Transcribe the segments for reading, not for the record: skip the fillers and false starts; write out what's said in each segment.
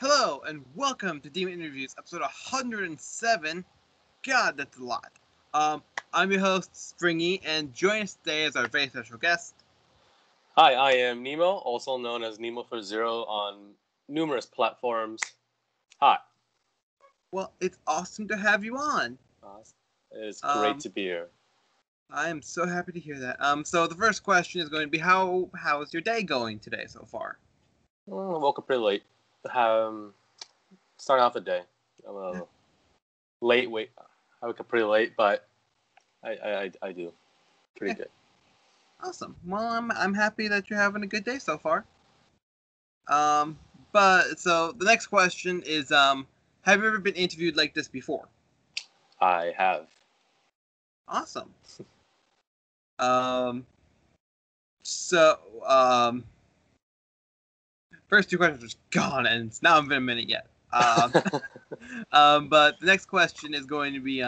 Hello and welcome to Demon Interviews, episode 107. God, that's a lot. I'm your host, Springy, and joining us today is our very special guest. Hi, I am Nemo, also known as Nemo for Zero on numerous platforms. Hi. Well, it's awesome to have you on. It's great to be here. I am so happy to hear that. So the first question is going to be how is your day going today so far? Woke up pretty late. Starting off the day. I'm a little late. I woke up pretty late, but I do pretty good. Awesome. Well, I'm happy that you're having a good day so far. But so the next question is have you ever been interviewed like this before? I have. Awesome. First two questions are gone, and it's not been a minute yet. But the next question is going to be,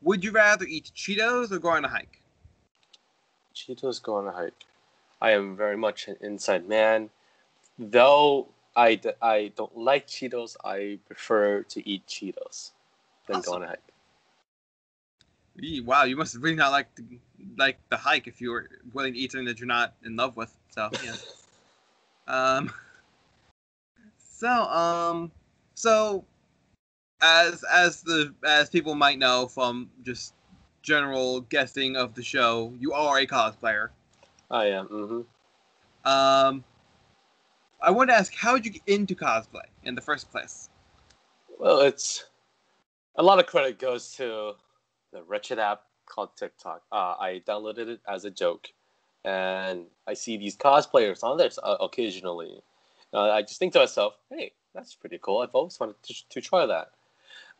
would you rather eat Cheetos or go on a hike? Cheetos go on a hike. I am very much an inside man. Though I don't like Cheetos, I prefer to eat Cheetos than go on a hike. Wow, you must really not like the hike if you were willing to eat something that you're not in love with. So yeah. So as people might know from just general guessing of the show, you are a cosplayer. I am. Mm-hmm. I want to ask, how did you get into cosplay in the first place? Well, it's a lot of credit goes to the wretched app called TikTok. I downloaded it as a joke, and I see these cosplayers on there occasionally. I just think to myself, hey, that's pretty cool. I've always wanted to try that.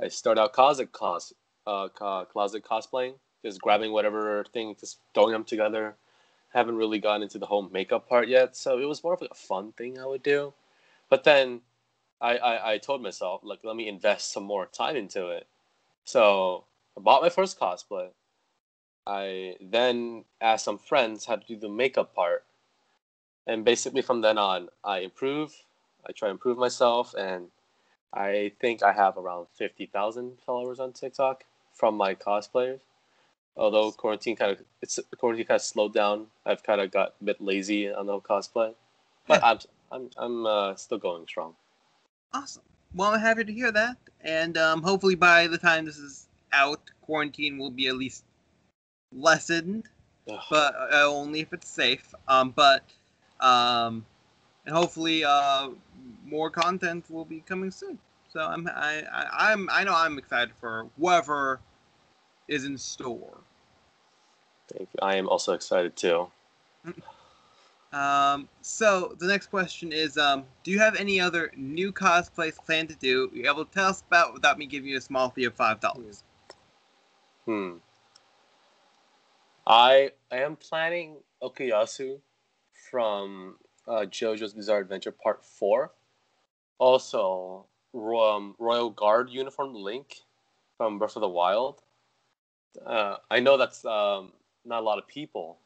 I start out closet cosplaying, just grabbing whatever thing, just throwing them together. Haven't really gotten into the whole makeup part yet, so it was more of like a fun thing I would do. But then I told myself, like, let me invest some more time into it. So I bought my first cosplay. I then asked some friends how to do the makeup part. And basically from then on, I try to improve myself, and I think I have around 50,000 followers on TikTok from my cosplayers. Although quarantine kind of slowed down. I've kind of got a bit lazy on the cosplay, but I'm still going strong. Awesome. Well, I'm happy to hear that, and hopefully by the time this is out, quarantine will be at least lessened, but only if it's safe. And hopefully more content will be coming soon. So I know I'm excited for whatever is in store. Thank you. I am also excited too. So the next question is, do you have any other new cosplays planned to do? You're able to tell us about without me giving you a small fee of $5. I am planning Okuyasu from JoJo's Bizarre Adventure Part 4. Also, Royal Guard uniform Link from Breath of the Wild. I know that's not a lot of people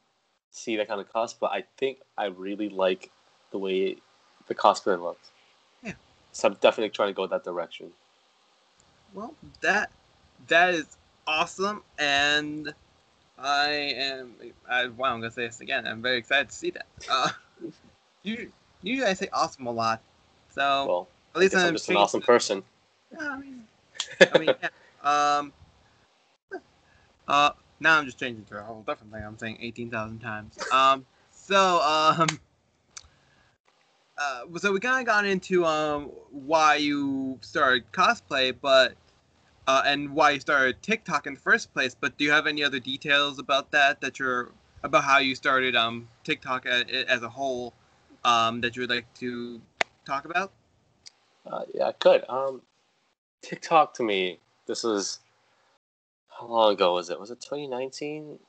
see that kind of cosplay. I think I really like the way the cosplay looks. Yeah. So I'm definitely trying to go that direction. Well, that is awesome, and I'm gonna say this again. I'm very excited to see that. Usually I say awesome a lot, so well, at least I'm just an awesome person. I mean, yeah. Now I'm just changing to a whole different thing. I'm saying 18,000 times. So we kind of got into why you started cosplay, but and why you started TikTok in the first place. But do you have any other details about about how you started TikTok as a whole that you would like to talk about? Yeah, I could. TikTok to me, this was how long ago was it? Was it 2019?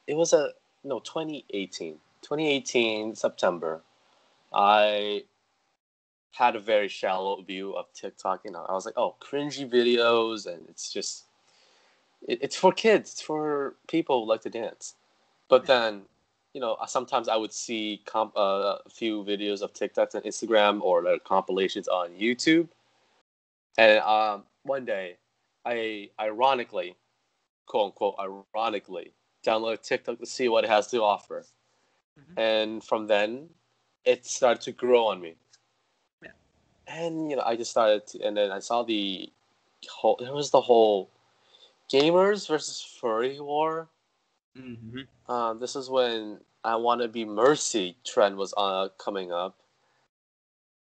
It was 2018. 2018 September. I had a very shallow view of TikTok. I was like, oh, cringy videos, and it's just it's for kids. It's for people who like to dance. But then, sometimes I would see a few videos of TikToks on Instagram or compilations on YouTube, And one day, I ironically, quote unquote, ironically, downloaded TikTok to see what it has to offer. Mhm. And from then, it started to grow on me. Yeah. And I just started to, and then I saw there was the whole gamers versus furry war. Hmm. This is when I Want to Be Mercy trend was coming up.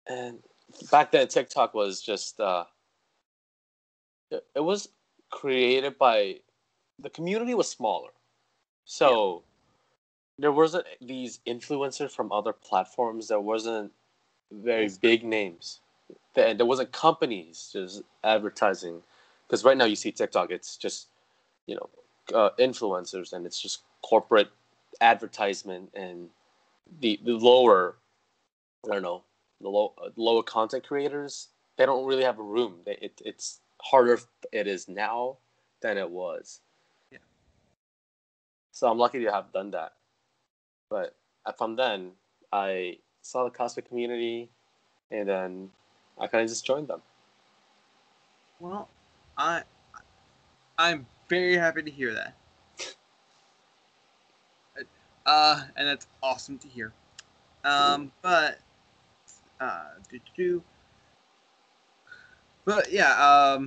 And back then, TikTok was just, it was created by, the community was smaller. Yeah. So there wasn't these influencers from other platforms. There wasn't very Well, big names. There wasn't companies just advertising. Because right now you see TikTok, it's just, influencers, and it's just corporate advertisement, and the lower, I don't know, the lower content creators, they don't really have a room. It's harder it is now than it was. yeah. So I'm lucky to have done that. But from then, I saw the cosplay community, and then I kind of just joined them. Well, I I'm very happy to hear that. And that's awesome to hear. But do. But yeah,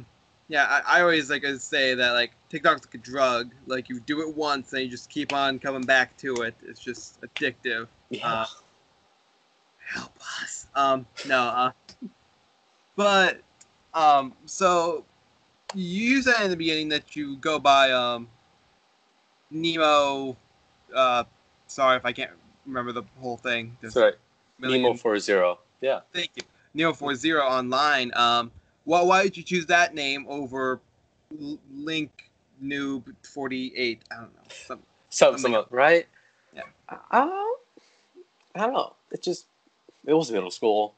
yeah. I always like to say that like TikTok's like a drug. Like you do it once and you just keep on coming back to it. It's just addictive. Yeah. Help us. No. But so you said in the beginning that you go by Nemo. Uh, sorry if I can't remember the whole thing. That's There's right. Nemo million. 40. Yeah. Thank you. Neo40 online. Why did you choose that name over Link Noob 48? I don't know. Something else. Right? Yeah. I, I don't know. It was middle school.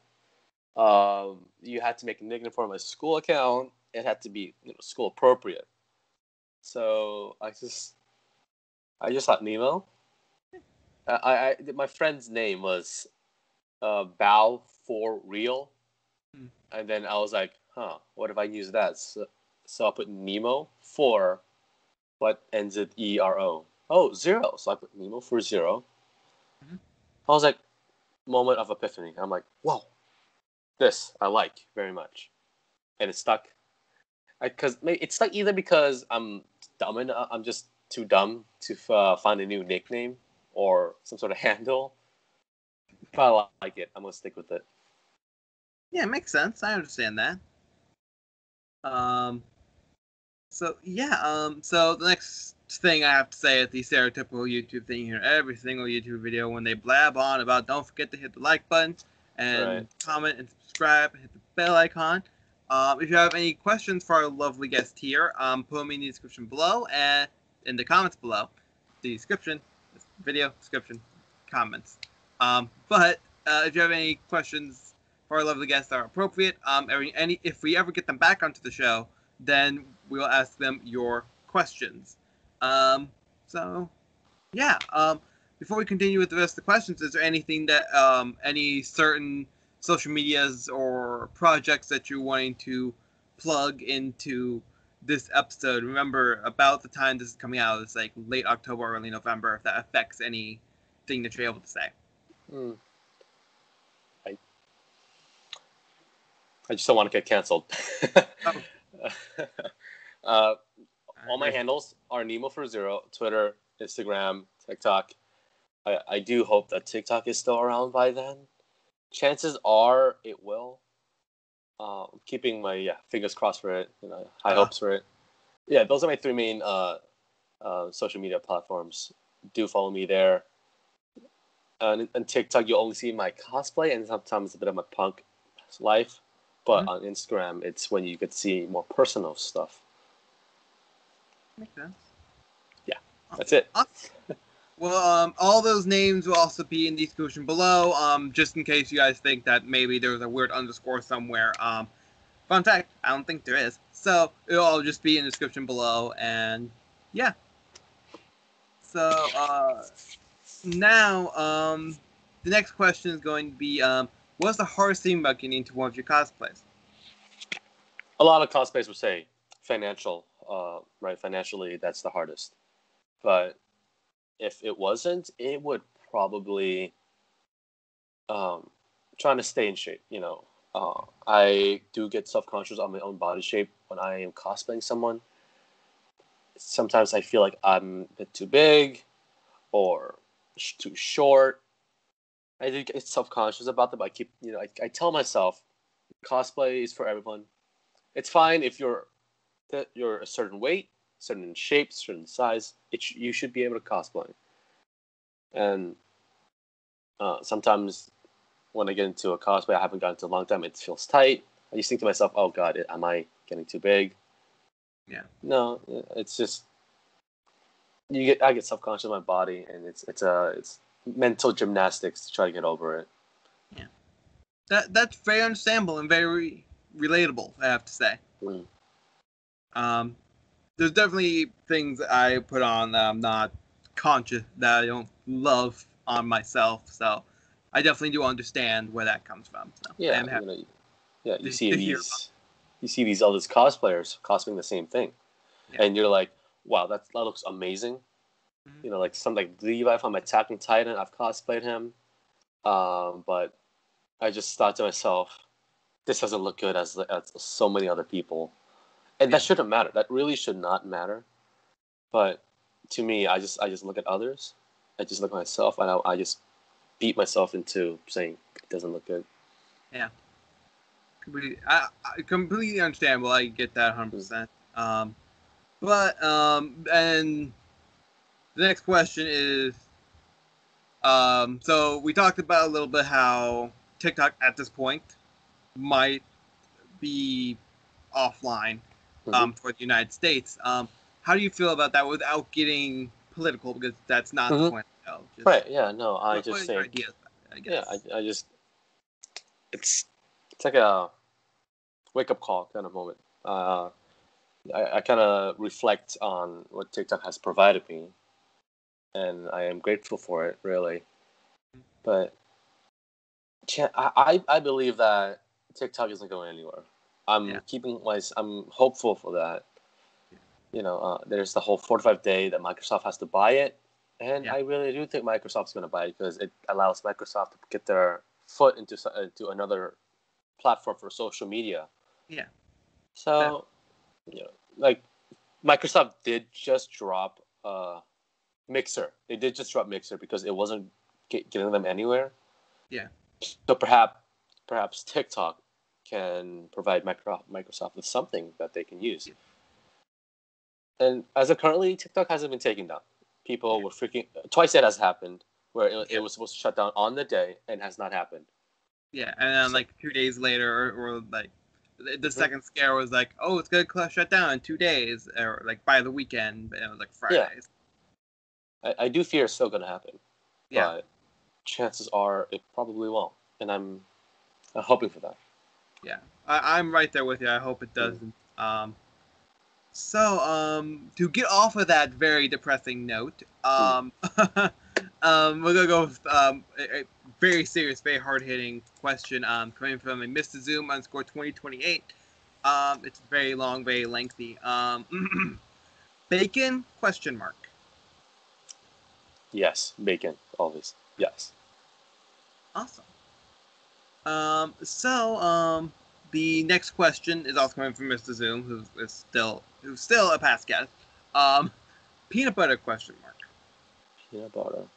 You had to make a nickname for my school account. It had to be school appropriate. So I just thought Nemo. My friend's name was Bow for Real, Hmm. and then I was like, huh, what if I use that? So I put Nemo for what ends with ERO. Oh, zero. So I put Nemo for 0. Mhm. I was like, moment of epiphany. I'm like, whoa, this I like very much, and it stuck. Because it's stuck either because I'm just too dumb to find a new nickname or some sort of handle. But I like it. I'm gonna stick with it. Yeah, it makes sense. I understand that. Um. So yeah. So the next thing I have to say is the stereotypical YouTube thing here. Every single YouTube video, when they blab on about, don't forget to hit the like button Right. and comment and subscribe and hit the bell icon. If you have any questions for our lovely guest here, put them in the description below and in the comments below. The description, video description, comments. But if you have any questions for our lovely guests that are appropriate, if we ever get them back onto the show, then we'll ask them your questions. Um, so yeah. Before we continue with the rest of the questions, is there anything that any certain social medias or projects that you're wanting to plug into this episode? Remember, about the time this is coming out, it's like late October, early November. If that affects anything that you're able to say. Mm. I I just don't want to get canceled. Oh, uh, I all my agree. handles are Nemo for 0, Twitter, Instagram, TikTok. I do hope that TikTok is still around by then. Chances are it will. Keeping my fingers crossed for it. High Uh, hopes for it. Yeah, those are my three main social media platforms. Do follow me there. And TikTok, you'll only see my cosplay and sometimes a bit of my punk life. But mhm, on Instagram, it's when you could see more personal stuff. makes sense. Yeah, that's it. Awesome. Well, all those names will also be in the description below, just in case you guys think that maybe there was a weird underscore somewhere. Fun fact, I don't think there is. So it'll all just be in the description below, and yeah. So now, the next question is going to be, what's the hardest thing about getting into one of your cosplays? a lot of cosplayers would say financial, right? Financially, that's the hardest. But if it wasn't, it would probably trying to stay in shape. I do get self conscious on my own body shape when I am cosplaying someone. Sometimes I feel like I'm a bit too big or too short. I do get self conscious about them. I tell myself cosplay is for everyone. It's fine if you're a certain weight, certain shape, certain size. You should be able to cosplay. And sometimes when I get into a cosplay I haven't gotten to a long time, it feels tight. I just think to myself, "Oh God, am I getting too big?" Yeah. No, it's just I get self conscious of my body, and it's mental gymnastics to try to get over it. Yeah. That's very understandable and very relatable, I have to say. Mm. There's definitely things I put on that I'm not conscious, that I don't love on myself. So I definitely do understand where that comes from. So I Yeah, am happy you see to hear. all these cosplayers cosplaying the same thing, Yeah. and you're like, wow, that looks amazing. Mm-hmm. Like something like Levi from Attack on Titan, I've cosplayed him, but I just thought to myself, this doesn't look good as so many other people, and that shouldn't matter. That really should not matter. But to me, I just look at others, I just look at myself, and I just beat myself into saying it doesn't look good. Yeah. I completely understandable. I get that 100%. And the next question is, so we talked about a little bit how TikTok at this point might be offline Mm-hmm. for the United States. How do you feel about that without getting political? Because that's not the Mm-hmm. point. Just Right? Yeah. No, I what just are your think, ideas about it, I yeah, guess. I just it's like a wake up call kind of moment. I kind of reflect on what TikTok has provided me, and I am grateful for it, really. But I believe that TikTok isn't going anywhere. Yeah. I'm hopeful for that. There's the whole 45-day that Microsoft has to buy it, and Yeah. I really do think Microsoft's going to buy it because it allows Microsoft to get their foot into another platform for social media. Yeah. That, So, like Microsoft did just drop Mixer. They did just drop Mixer because it wasn't getting them anywhere. yeah. So perhaps TikTok can provide Microsoft with something that they can use. Yeah. And as of currently, TikTok hasn't been taken down. Yeah. People were freaking twice. It has happened where it Yeah. was supposed to shut down on the day and has not happened. Yeah. And then So, like 2 days later, or like the mhm. second scare was like, oh, it's gonna shut down in 2 days, or like by the weekend, but it was like Yeah, Fridays. I do fear it's still going to happen, Yeah. but chances are it probably won't, and I'm hoping for that. Yeah. I'm right there with you. I hope it Mm. doesn't. To get off of that very depressing note, Mm. we're gonna go with a very serious, very hard hitting question. Coming from a Mr. Zoom _ 2028. It's very long, very lengthy. Bacon question mark. Yes, bacon, always. Yes. Awesome. The next question is also coming from Mr. Zoom, who's still a past guest. Peanut butter question mark. Peanut butter.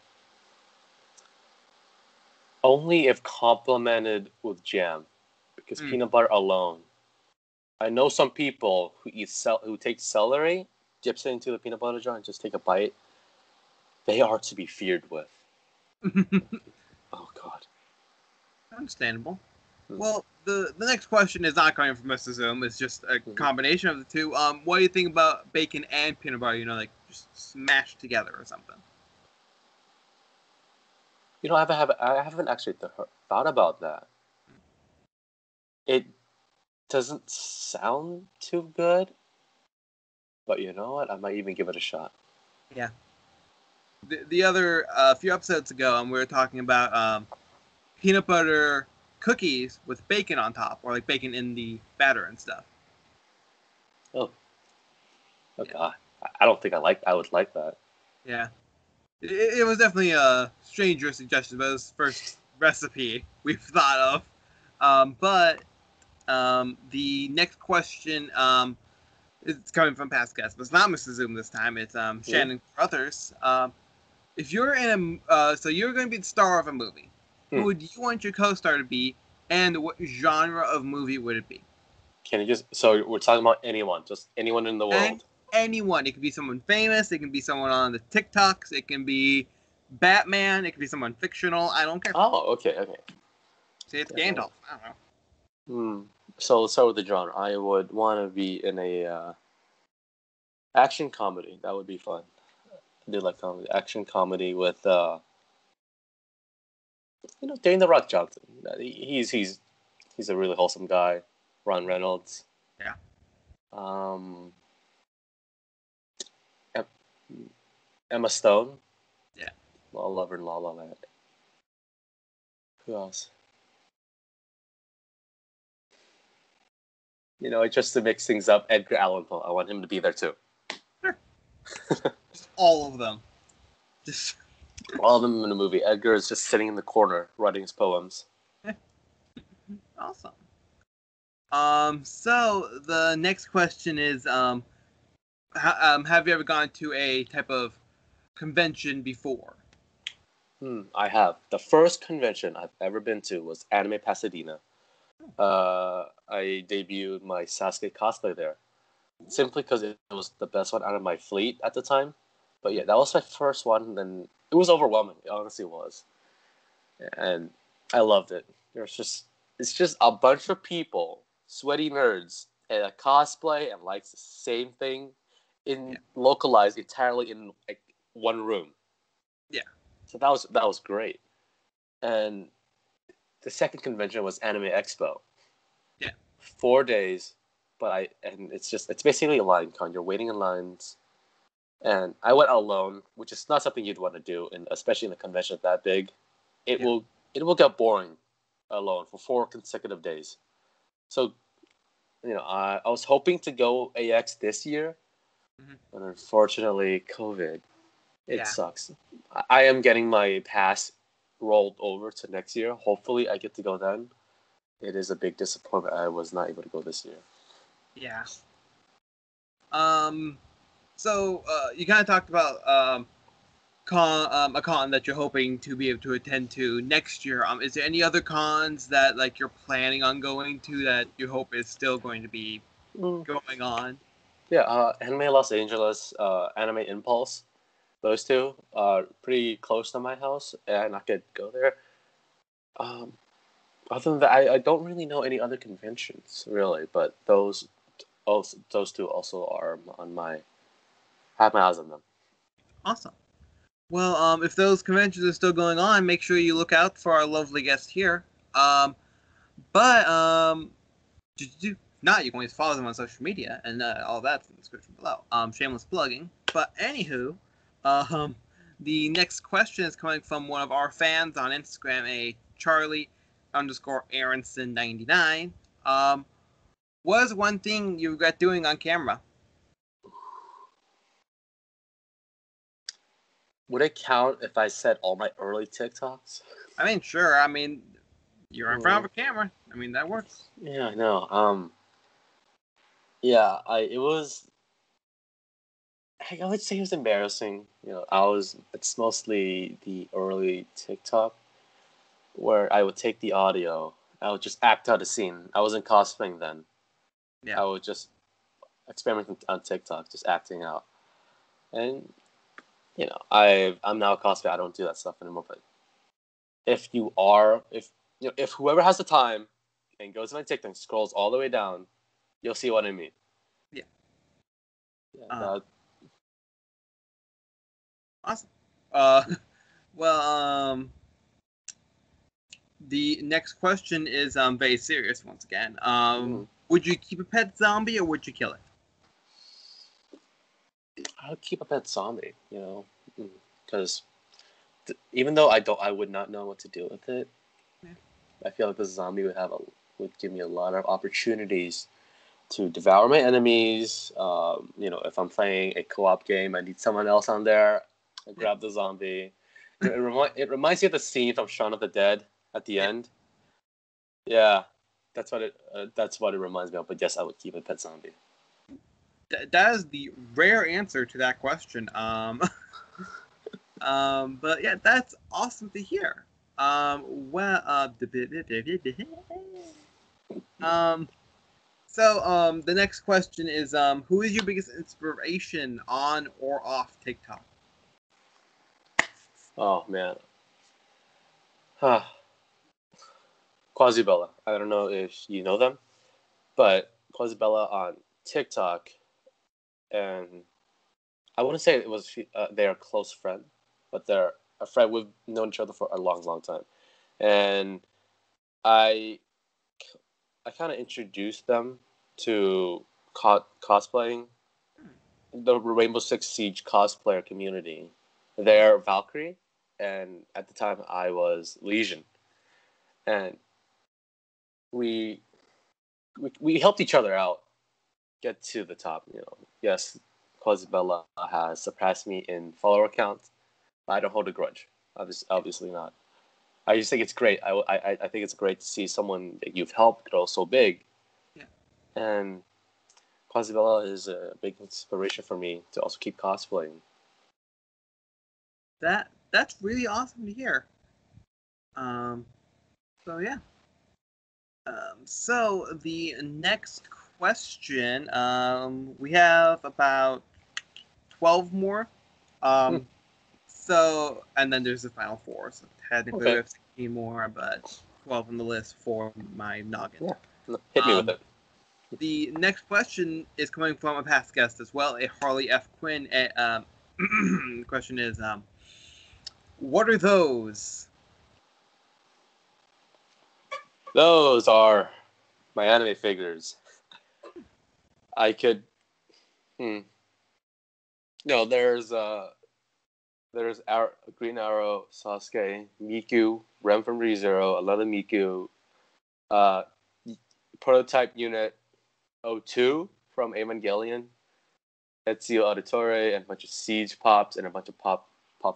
Only if complemented with jam, because Mm. peanut butter alone. I know some people who take celery, dips it into the peanut butter jar, and just take a bite. They are to be feared with. Oh God. Understandable. Mm. Well, the next question is not coming from Mr. Zoom. It's just a Mhm. combination of the two. What do you think about bacon and peanut butter? Like just smashed together or something. I haven't actually thought about that. It doesn't sound too good, but you know what? I might even give it a shot. Yeah. The other few episodes ago, we were talking about peanut butter cookies with bacon on top, or like bacon in the batter and stuff. Oh, oh Yeah. God. I don't think I would like that. Yeah. It was definitely a stranger suggestion, but it was the first recipe we've thought of. But the next question it's coming from past guests, but it's not Mr. Zoom this time. It's Hmm? Shannon Brothers. If you're in so you're going to be the star of a movie, who Hmm. would you want your co-star to be, and what genre of movie would it be? Can you just, so we're talking about anyone, just anyone in the And world. anyone. It could be someone famous. It can be someone on the TikToks. It can be Batman. It can be someone fictional. I don't care. Oh, okay, okay. Say it's Yeah, no. Gandalf. I don't know. Hmm. So let's start with the genre. I would want to be in a action comedy. That would be fun. I do like comedy. Action comedy with Dane the Rock Johnson. He's a really wholesome guy. Ron Reynolds. Yeah. Um, Emma Stone. Yeah. Well, I love her in La La Land. Who else? Just to mix things up, Edgar Allan Poe. I want him to be there too. Sure. Just all of them. Just All of them in the movie. Edgar is just sitting in the corner writing his poems. awesome. So the next question is, have you ever gone to a type of convention before? I have. The first convention I've ever been to was Anime Pasadena. I debuted my Sasuke cosplay there simply because it was the best one out of my fleet at the time. But yeah, that was my first one, and it was overwhelming. It honestly was, and I loved it. It's just a bunch of people, sweaty nerds, and a cosplay and likes the same thing, in Yeah. localized entirely in like one room. Yeah. So that was great. And the second convention was Anime Expo. Yeah. 4 days, and it's basically a line con. You're waiting in lines, and I went alone, which is not something you'd want to do, and especially in a convention that big. It Yeah. will it will get boring alone for 4 consecutive days. So I was hoping to go AX this year, Hmm. but unfortunately, COVID. It Yeah. sucks. I am getting my pass rolled over to next year. Hopefully, I get to go then. It is a big disappointment I was not able to go this year. Yeah. Um. So you kind of talked about a con that you're hoping to be able to attend to next year. Is there any other cons that like you're planning on going to that you hope is still going to be Mm. going on? Yeah, Anime Los Angeles, Anime Impulse. Those two are pretty close to my house, and I could go there. Um, Other than that, I don't really know any other conventions really, but those two also are on my have my eyes on them. Awesome. Well, if those conventions are still going on, make sure you look out for our lovely guest here. But if not, you can always follow them on social media, and all that's in the description below. Shameless plugging. But anywho, um, the next question is coming from one of our fans on Instagram, a Charlie underscore Aronson 99. What is one thing you regret doing on camera? Would it count if I said all my early TikToks? I mean, sure. I mean, you're in front Mm, of a camera. I mean, that works. yeah, I know. Yeah, I it was. I would say it was embarrassing. It's mostly the early TikTok where I would take the audio. I would just act out a scene. I wasn't cosplaying then. Yeah. I would just experimenting on TikTok, just acting out. And I'm now a cosplayer. I don't do that stuff anymore. But if whoever has the time and goes to my TikTok and scrolls all the way down, you'll see what I mean. Yeah. Yeah, Uh, that. awesome. Uh, well, the next question is very serious once again. Mm, Would you keep a pet zombie or would you kill it? I would keep a pet zombie. Because even though I would not know what to do with it. Yeah. I feel like the zombie would give me a lot of opportunities to devour my enemies. If I'm playing a co-op game, I need someone else on there. I grab the zombie. It reminds me of the scene from Shaun of the Dead at the end. Yeah, that's what it reminds me of. But yes, I would keep a pet zombie. That is the rare answer to that question. But yeah, that's awesome to hear. The next question is, who is your biggest inspiration on or off TikTok? Oh man, Quasibella. I don't know if you know them, but Quasibella on TikTok, and I wouldn't say it was they're a close friend, but they're a friend. We've known each other for a long, long time, and I kind of introduced them to cosplaying, the Rainbow Six Siege cosplayer community. They're Valkyrie, and at the time I was Legion, and we we helped each other out get to the top. Yes, Quasibella has surpassed me in follower count. I don't hold a grudge. Obviously not. I just think it's great. I think it's great to see someone that you've helped grow so big. Yeah. And Quasibella is a big inspiration for me to also keep cosplaying. That's really awesome to hear. So yeah. So the next question, we have about 12 more. So, and then there's the final 4. So technically we have 16 more, but 12 on the list for my noggin. Yeah. Hit me with it. The next question is coming from a past guest as well, a Harley F. Quinn. The question is, what are those? Those are my anime figures. I could. No, there's Green Arrow, Sasuke, Miku, Rem from ReZero, another Miku, Prototype Unit 02 from Evangelion, Ezio Auditore, and a bunch of Siege Pops and a bunch of pop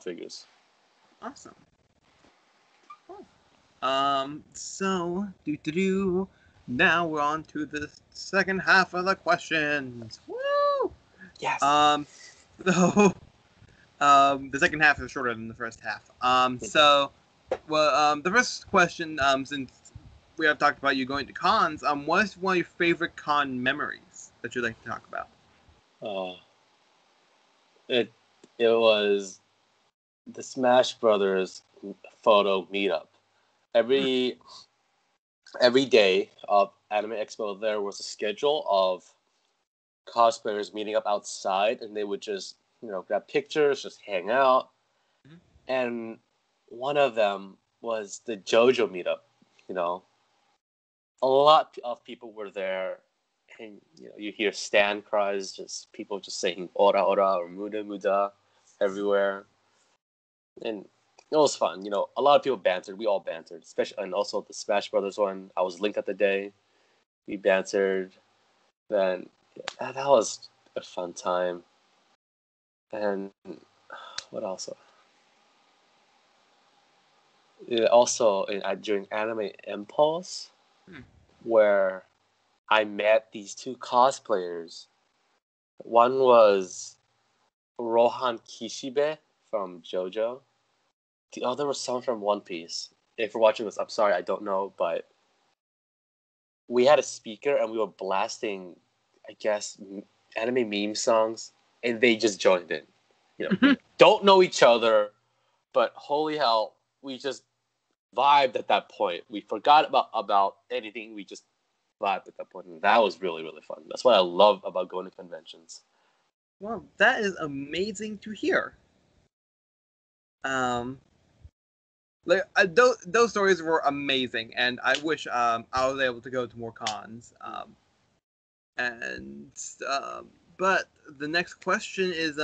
figures. Awesome. So now we're on to the second half of the questions. Woo! Yes. The second half is shorter than the first half. The first question, since we have talked about you going to cons, what's one of your favorite con memories that you'd like to talk about? It was the Smash Brothers photo meetup. Every day of Anime Expo, there was a schedule of cosplayers meeting up outside, and they would just grab pictures, just hang out. Mm-hmm. And one of them was the JoJo meetup. A lot of people were there, and you hear stand cries, just people just saying "ora ora" or "muda muda" everywhere, and it was fun. A lot of people bantered. We all bantered, especially, and also the Smash Brothers one. I was Link at the day. We bantered. Then that was a fun time. And what else? Also, during Anime Impulse, where I met these 2 cosplayers. One was Rohan Kishibe from JoJo. The other was someone from One Piece. If you're watching this, I'm sorry, I don't know, but we had a speaker and we were blasting, I guess, anime meme songs, and they just joined in. Don't know each other, but holy hell, we just vibed at that point. We forgot about anything. We just vibed at that point, and that was really, really fun. That's what I love about going to conventions. Well, that is amazing to hear. Those stories were amazing, and I wish I was able to go to more cons. But the next question is,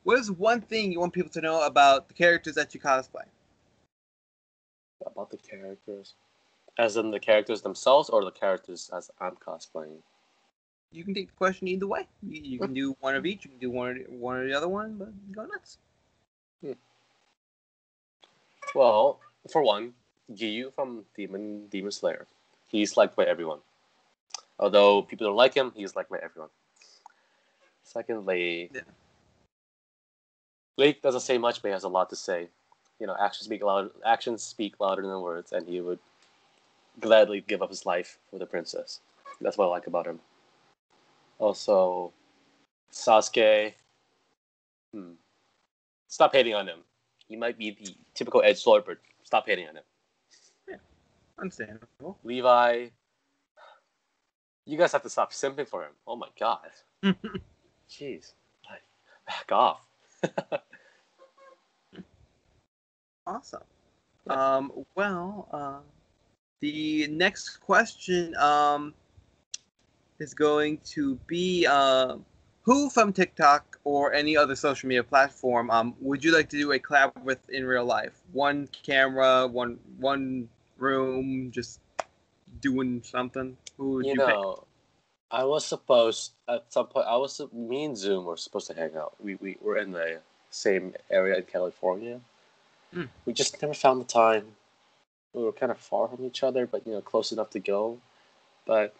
what is one thing you want people to know about the characters that you cosplay? About the characters, As in the characters themselves, or the characters as I'm cosplaying? You can take the question either way. You can do one of each. You can do one or the other one, but go nuts. Well, for one, Giyu from Demon Slayer. He's liked by everyone. Although people don't like him, he's liked by everyone. Secondly, Yeah. Lake doesn't say much, but he has a lot to say. Actions speak louder than words, and he would gladly give up his life for the princess. That's what I like about him. Also, Sasuke. Stop hating on him. He might be the typical edge lord, but stop hating on him. Yeah, understandable. Levi, you guys have to stop simping for him. Oh my god. Jeez. Back off. Awesome. Yeah. The next question is going to be who from TikTok or any other social media platform would you like to do a collab with in real life? One camera, one room, just doing something. Who would you pick? I was supposed at some point. Me and Zoom were supposed to hang out. We were in the same area in California. We just never found the time. We were kind of far from each other, but close enough to go. But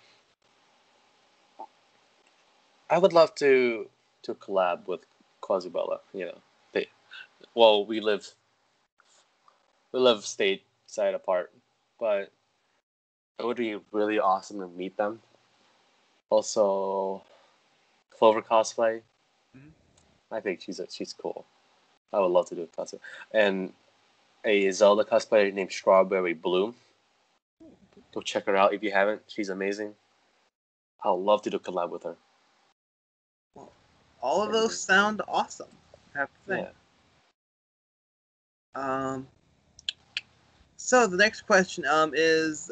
I would love to collab with Quasibella. We live state side apart, but it would be really awesome to meet them. Also, Clover cosplay. I think she's cool. I would love to do a cosplay. And a Zelda cosplayer named Strawberry Bloom. Go check her out if you haven't. She's amazing. I'd love to do a collab with her. Well, all of those sound awesome, I have to say. Yeah. So the next question is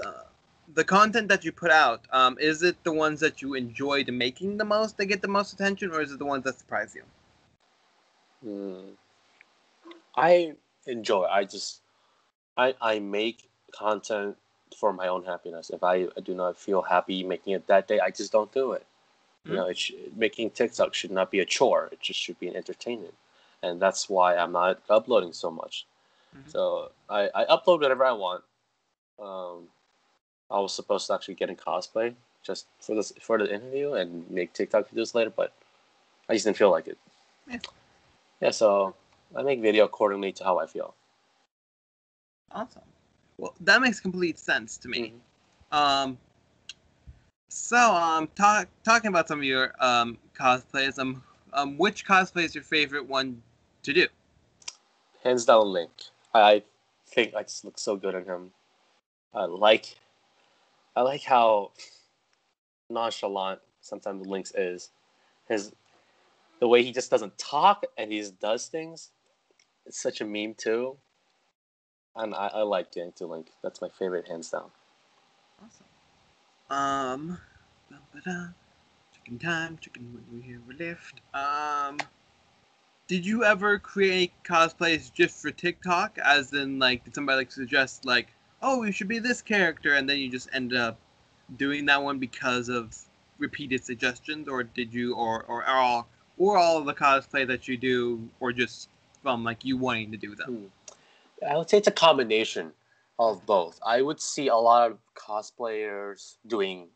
the content that you put out. Is it the ones that you enjoyed making the most that get the most attention, or is it the ones that surprise you? I enjoy. I make content for my own happiness. If I do not feel happy making it that day, I just don't do it. Making TikTok should not be a chore. It just should be an entertainment, and that's why I'm not uploading so much. So I upload whatever I want. I was supposed to actually get in cosplay just for the interview and make TikTok videos later, but I just didn't feel like it. Yeah, so I make video accordingly to how I feel. Awesome. Well, that makes complete sense to me. Talking about some of your cosplays, which cosplay is your favorite one to do? Hands down, Link. I think I just look so good on him. I like how nonchalant sometimes Lynx is. The way he just doesn't talk and he just does things. It's such a meme too. And I like getting to Link. That's my favorite, hands down. Awesome. Chicken time, chicken when we hear we lift. Did you ever create cosplays just for TikTok? As in, like, did somebody suggest oh, we should be this character, and then you just end up doing that one because of repeated suggestions, or did you, or all of the cosplay that you do, or just from you wanting to do them? I would say it's a combination of both. I would see a lot of cosplayers doing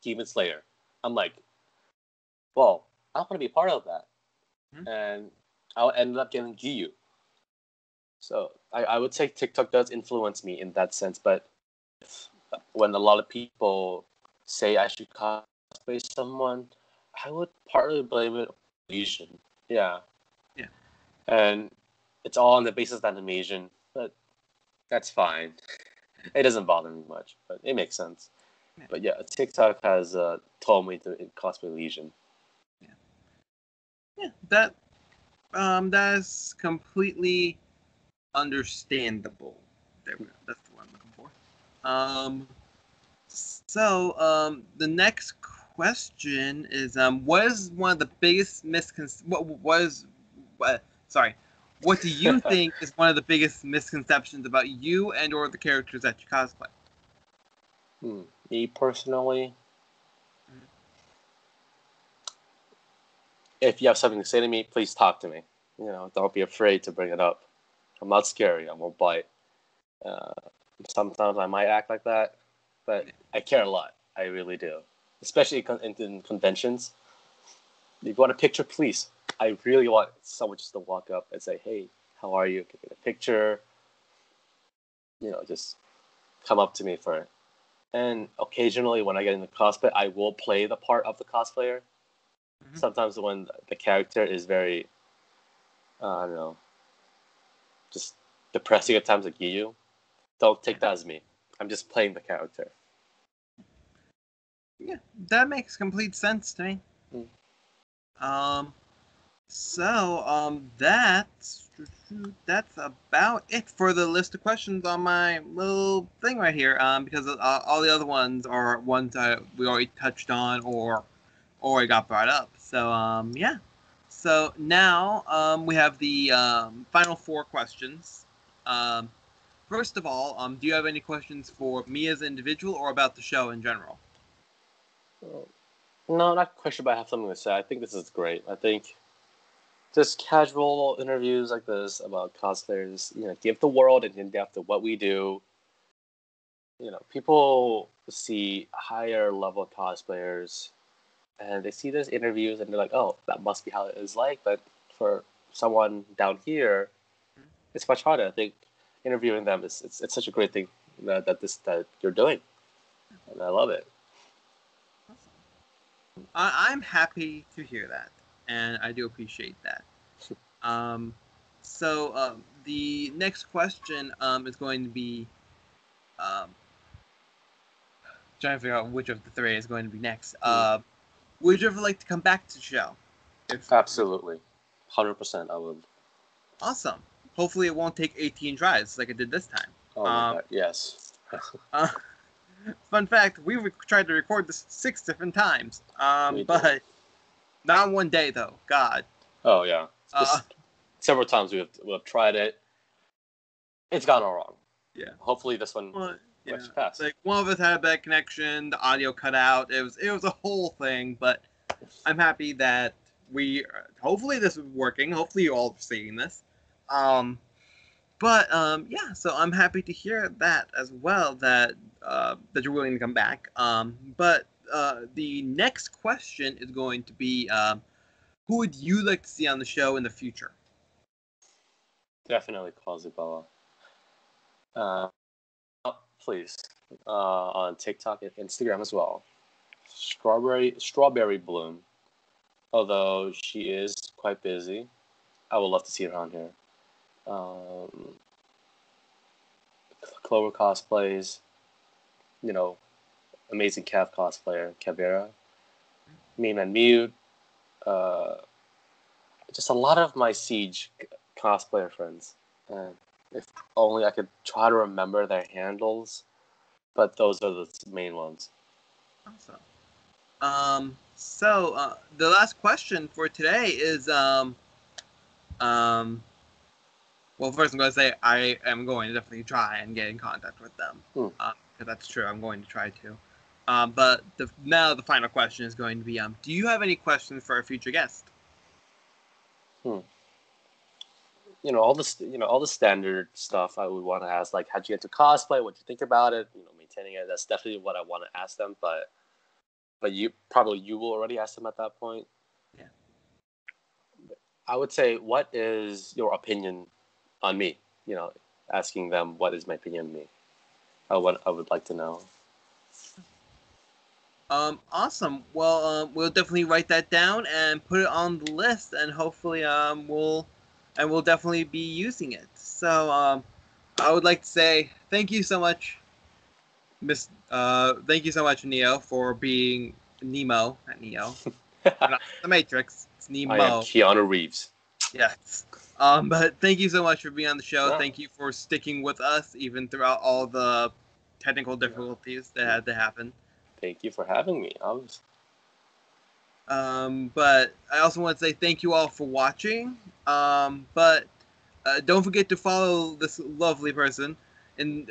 Demon Slayer. I'm like, well, I want to be a part of that, and I'll end up getting Giyu. So I would say TikTok does influence me in that sense, but when a lot of people say I should cosplay someone, I would partly blame it on Asian. Yeah. And it's all on the basis that I'm Asian, but that's fine. It doesn't bother me much, but it makes sense. But yeah, TikTok has told me to cosplay Asian. Yeah, that is completely understandable. That's the one I'm looking for. So the next question is what is one of the biggest what do you think is one of the biggest misconceptions about you and or the characters that you cosplay? Me personally, if you have something to say to me, please talk to me. Don't be afraid to bring it up. I'm not scary. I won't bite. Uh, Sometimes I might act like that, but I care a lot. I really do. Especially in conventions. If you want a picture, please. I really want someone just to walk up and say, "Hey, how are you? Can we get a picture?" Just come up to me for it. And occasionally, when I get into cosplay, I will play the part of the cosplayer. Mm-hmm. Sometimes when the character is very, I don't know, just depressing at times, like you. Don't take that as me. I'm just playing the character. Yeah, that makes complete sense to me. Mm. That's about it for the list of questions on my little thing right here. Because all the other ones are ones that we already touched on or it got brought up. So yeah. So now we have the final 4 questions. First of all, do you have any questions for me as an individual or about the show in general? No, not question, but I have something to say. I think this is great. I think just casual interviews like this about cosplayers, give the world an in-depth of what we do. People see higher level cosplayers and they see those interviews and they're like, oh, that must be how it is like. But for someone down here, it's much harder. I think interviewing them it's such a great thing that you're doing, and I love it. I'm happy to hear that, and I do appreciate that. The next question is going to be trying to figure out which of the 3 is going to be next. Would you ever like to come back to the show? Absolutely, 100%. I would. Awesome. Hopefully, it won't take 18 tries like it did this time. Oh my god, yes. Fun fact: we tried to record this 6 different times. We But did. not in one day though. God. Oh yeah, just several times we have tried it. It's gone all wrong. Yeah. Hopefully this one Yeah. actually pass. Like one of us had a bad connection, the audio cut out. It was a whole thing, but I'm happy that we hopefully this is working. Hopefully you all are seeing this. Yeah, so I'm happy to hear that as well, that that you're willing to come back. The next question is going to be who would you like to see on the show in the future? Definitely Quasibella. Please. On TikTok and Instagram as well. Strawberry Bloom. Although she is quite busy, I would love to see her on here. Clover cosplays, amazing Cav cosplayer, Cavera. Meme and Mute. Just a lot of my Siege cosplayer friends. And if only I could try to remember their handles, but those are the main ones. Awesome. The last question for today is well, first I'm going to say I am going to definitely try and get in contact with them. Because that's true. I'm going to try to. But now the final question is going to be, do you have any questions for our future guest? All the standard stuff I would want to ask, like how'd you get to cosplay? What'd you think about it? Maintaining it. That's definitely what I want to ask them. But you will already ask them at that point. Yeah. I would say, what is your opinion on me? Asking them what is my opinion on me. I would like to know. Awesome. Well, we'll definitely write that down and put it on the list, and hopefully, we'll definitely be using it. So, I would like to say thank you so much, thank you so much, Neo, for being Nemo, not Neo, not the Matrix. It's Nemo. I am Keanu Reeves. Yes. But thank you so much for being on the show. Yeah. Thank you for sticking with us even throughout all the technical difficulties that had to happen. Thank you for having me. But I also want to say thank you all for watching. But don't forget to follow this lovely person in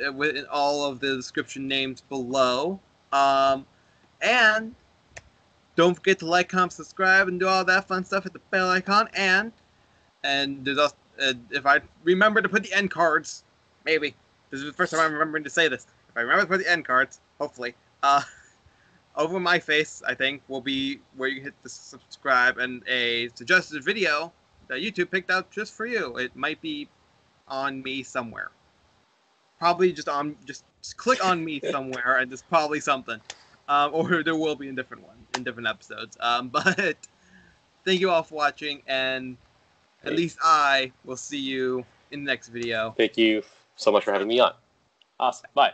all of the description names below. And don't forget to like, comment, subscribe, and do all that fun stuff at the bell icon. And there's also, if I remember to put the end cards, maybe this is the first time I'm remembering to say this. If I remember to put the end cards, hopefully, over my face, I think, will be where you hit the subscribe and a suggested video that YouTube picked out just for you. It might be on me somewhere. Probably just click on me somewhere, and there's probably something. Or there will be in different episodes. But thank you all for watching, and at least I will see you in the next video. Thank you so much for having me on. Awesome. Bye.